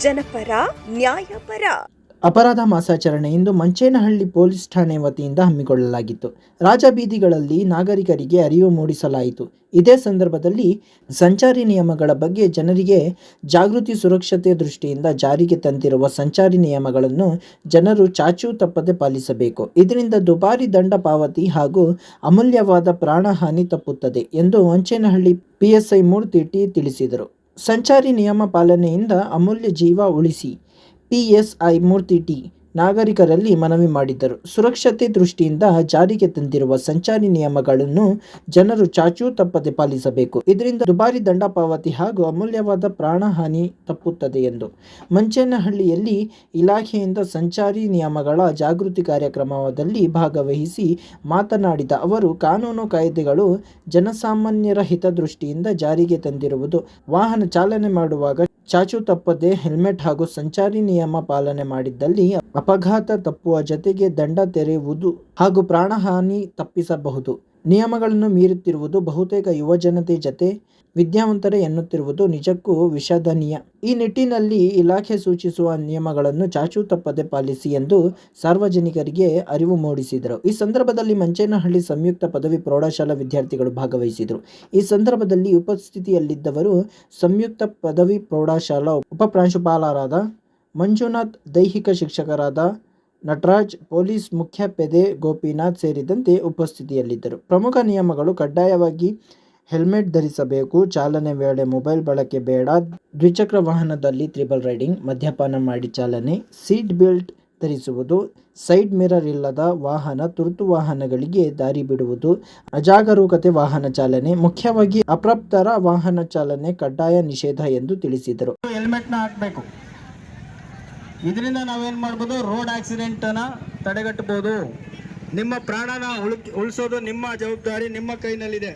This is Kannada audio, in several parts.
ಜನಪರ ನ್ಯಾಯಪರ. ಅಪರಾಧ ಮಾಸಾಚರಣೆ ಇಂದು ಮಂಚೇನಹಳ್ಳಿ ಪೊಲೀಸ್ ಠಾಣೆ ವತಿಯಿಂದ ಹಮ್ಮಿಕೊಳ್ಳಲಾಗಿತ್ತು. ರಾಜಬೀದಿಗಳಲ್ಲಿ ನಾಗರಿಕರಿಗೆ ಅರಿವು ಮೂಡಿಸಲಾಯಿತು. ಇದೇ ಸಂದರ್ಭದಲ್ಲಿ ಸಂಚಾರಿ ನಿಯಮಗಳ ಬಗ್ಗೆ ಜನರಿಗೆ ಜಾಗೃತಿ ಸುರಕ್ಷತೆ ದೃಷ್ಟಿಯಿಂದ ಜಾರಿಗೆ ತಂದಿರುವ ಸಂಚಾರಿ ನಿಯಮಗಳನ್ನು ಜನರು ಚಾಚೂ ತಪ್ಪದೆ ಪಾಲಿಸಬೇಕು. ಇದರಿಂದ ದುಬಾರಿ ದಂಡ ಪಾವತಿ ಹಾಗೂ ಅಮೂಲ್ಯವಾದ ಪ್ರಾಣಹಾನಿ ತಪ್ಪುತ್ತದೆ ಎಂದು ಮಂಚೇನಹಳ್ಳಿ PSI ಮೂರ್ತಿ ಟಿ ತಿಳಿಸಿದರು. ಸಂಚಾರಿ ನಿಯಮ ಪಾಲನೆಯಿಂದ ಅಮೂಲ್ಯ ಜೀವ ಉಳಿಸಿ PSI ಮೂರ್ತಿ ಟಿ ನಾಗರಿಕರಲ್ಲಿ ಮನವಿ ಮಾಡಿದ್ದರು. ಸುರಕ್ಷತೆ ದೃಷ್ಟಿಯಿಂದ ಜಾರಿಗೆ ತಂದಿರುವ ಸಂಚಾರಿ ನಿಯಮಗಳನ್ನು ಜನರು ಚಾಚೂ ತಪ್ಪದೆ ಪಾಲಿಸಬೇಕು. ಇದರಿಂದ ದುಬಾರಿ ದಂಡ ಪಾವತಿ ಹಾಗೂ ಅಮೂಲ್ಯವಾದ ಪ್ರಾಣಹಾನಿ ತಪ್ಪುತ್ತದೆ ಎಂದು ಮಂಚೇನಹಳ್ಳಿಯಲ್ಲಿ ಇಲಾಖೆಯಿಂದ ಸಂಚಾರಿ ನಿಯಮಗಳ ಜಾಗೃತಿ ಕಾರ್ಯಕ್ರಮದಲ್ಲಿ ಭಾಗವಹಿಸಿ ಮಾತನಾಡಿದ ಅವರು, ಕಾನೂನು ಕಾಯ್ದೆಗಳು ಜನಸಾಮಾನ್ಯರ ಹಿತದೃಷ್ಟಿಯಿಂದ ಜಾರಿಗೆ ತಂದಿರುವುದು. ವಾಹನ ಚಾಲನೆ ಮಾಡುವಾಗ ಚಾಚೂ ತಪ್ಪದೆ ಹೆಲ್ಮೆಟ್ ಹಾಗೂ ಸಂಚಾರಿ ನಿಯಮ ಪಾಲನೆ ಮಾಡಿದ್ದಲ್ಲಿ ಅಪಘಾತ ತಪ್ಪುವ ಜೊತೆಗೆ ದಂಡ ತೆರೆಯುವುದು ಹಾಗೂ ಪ್ರಾಣಹಾನಿ ತಪ್ಪಿಸಬಹುದು. ನಿಯಮಗಳನ್ನು ಮೀರುತ್ತಿರುವುದು ಬಹುತೇಕ ಯುವಜನತೆ ಜತೆ ವಿದ್ಯಾವಂತರೇ ಎನ್ನುತ್ತಿರುವುದು ನಿಜಕ್ಕೂ ವಿಷಾದನೀಯ. ಈ ನಿಟ್ಟಿನಲ್ಲಿ ಇಲಾಖೆ ಸೂಚಿಸುವ ನಿಯಮಗಳನ್ನು ಚಾಚೂ ತಪ್ಪದೆ ಪಾಲಿಸಿ ಎಂದು ಸಾರ್ವಜನಿಕರಿಗೆ ಅರಿವು ಮೂಡಿಸಿದರು. ಈ ಸಂದರ್ಭದಲ್ಲಿ ಮಂಚೇನಹಳ್ಳಿ ಸಂಯುಕ್ತ ಪದವಿ ಪ್ರೌಢಶಾಲಾ ವಿದ್ಯಾರ್ಥಿಗಳು ಭಾಗವಹಿಸಿದರು. ಈ ಸಂದರ್ಭದಲ್ಲಿ ಉಪಸ್ಥಿತಿಯಲ್ಲಿದ್ದವರು ಸಂಯುಕ್ತ ಪದವಿ ಪ್ರೌಢಶಾಲಾ ಉಪಪ್ರಾಂಶುಪಾಲರಾದ ಮಂಜುನಾಥ್, ದೈಹಿಕ ಶಿಕ್ಷಕರಾದ ನಟರಾಜ್, ಪೊಲೀಸ್ ಮುಖ್ಯ ಪೇದೆ ಗೋಪಿನಾಥ್ ಸೇರಿದಂತೆ ಉಪಸ್ಥಿತಿಯಲ್ಲಿದ್ದರು. ಪ್ರಮುಖ ನಿಯಮಗಳು: ಕಡ್ಡಾಯವಾಗಿ ಹೆಲ್ಮೆಟ್ ಧರಿಸಬೇಕು, ಚಾಲನೆ ವೇಳೆ ಮೊಬೈಲ್ ಬಳಕೆ ಬೇಡ, ದ್ವಿಚಕ್ರ ವಾಹನದಲ್ಲಿ ತ್ರಿಬಲ್ ರೈಡಿಂಗ್, ಮದ್ಯಪಾನ ಮಾಡಿ ಚಾಲನೆ, ಸೀಟ್ ಬೆಲ್ಟ್ ಧರಿಸುವುದು, ಸೈಡ್ ಮಿರರ್ ಇಲ್ಲದ ವಾಹನ, ತುರ್ತು ವಾಹನಗಳಿಗೆ ದಾರಿ ಬಿಡುವುದು, ಅಜಾಗರೂಕತೆ ವಾಹನ ಚಾಲನೆ, ಮುಖ್ಯವಾಗಿ ಅಪ್ರಾಪ್ತರ ವಾಹನ ಚಾಲನೆ ಕಡ್ಡಾಯ ನಿಷೇಧ ಎಂದು ತಿಳಿಸಿದರು. ಹೆಲ್ಮೆಟ್ನ ಹಾಕಬೇಕು. ಇದರಿಂದ ನಾವೇನು ಮಾಡ್ಬೋದು, ರೋಡ್ ಆಕ್ಸಿಡೆಂಟನ್ನು ತಡೆಗಟ್ಟಬಹುದು. ನಿಮ್ಮ ಪ್ರಾಣನ ಉಳಿಸೋದು ನಿಮ್ಮ ಜವಾಬ್ದಾರಿ, ನಿಮ್ಮ ಕೈನಲ್ಲಿದೆ.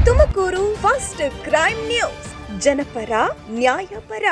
ತುಮಕೂರು ಫಸ್ಟ್ ಕ್ರೈಮ್ ನ್ಯೂಸ್, ಜನಪರ ನ್ಯಾಯಪರ.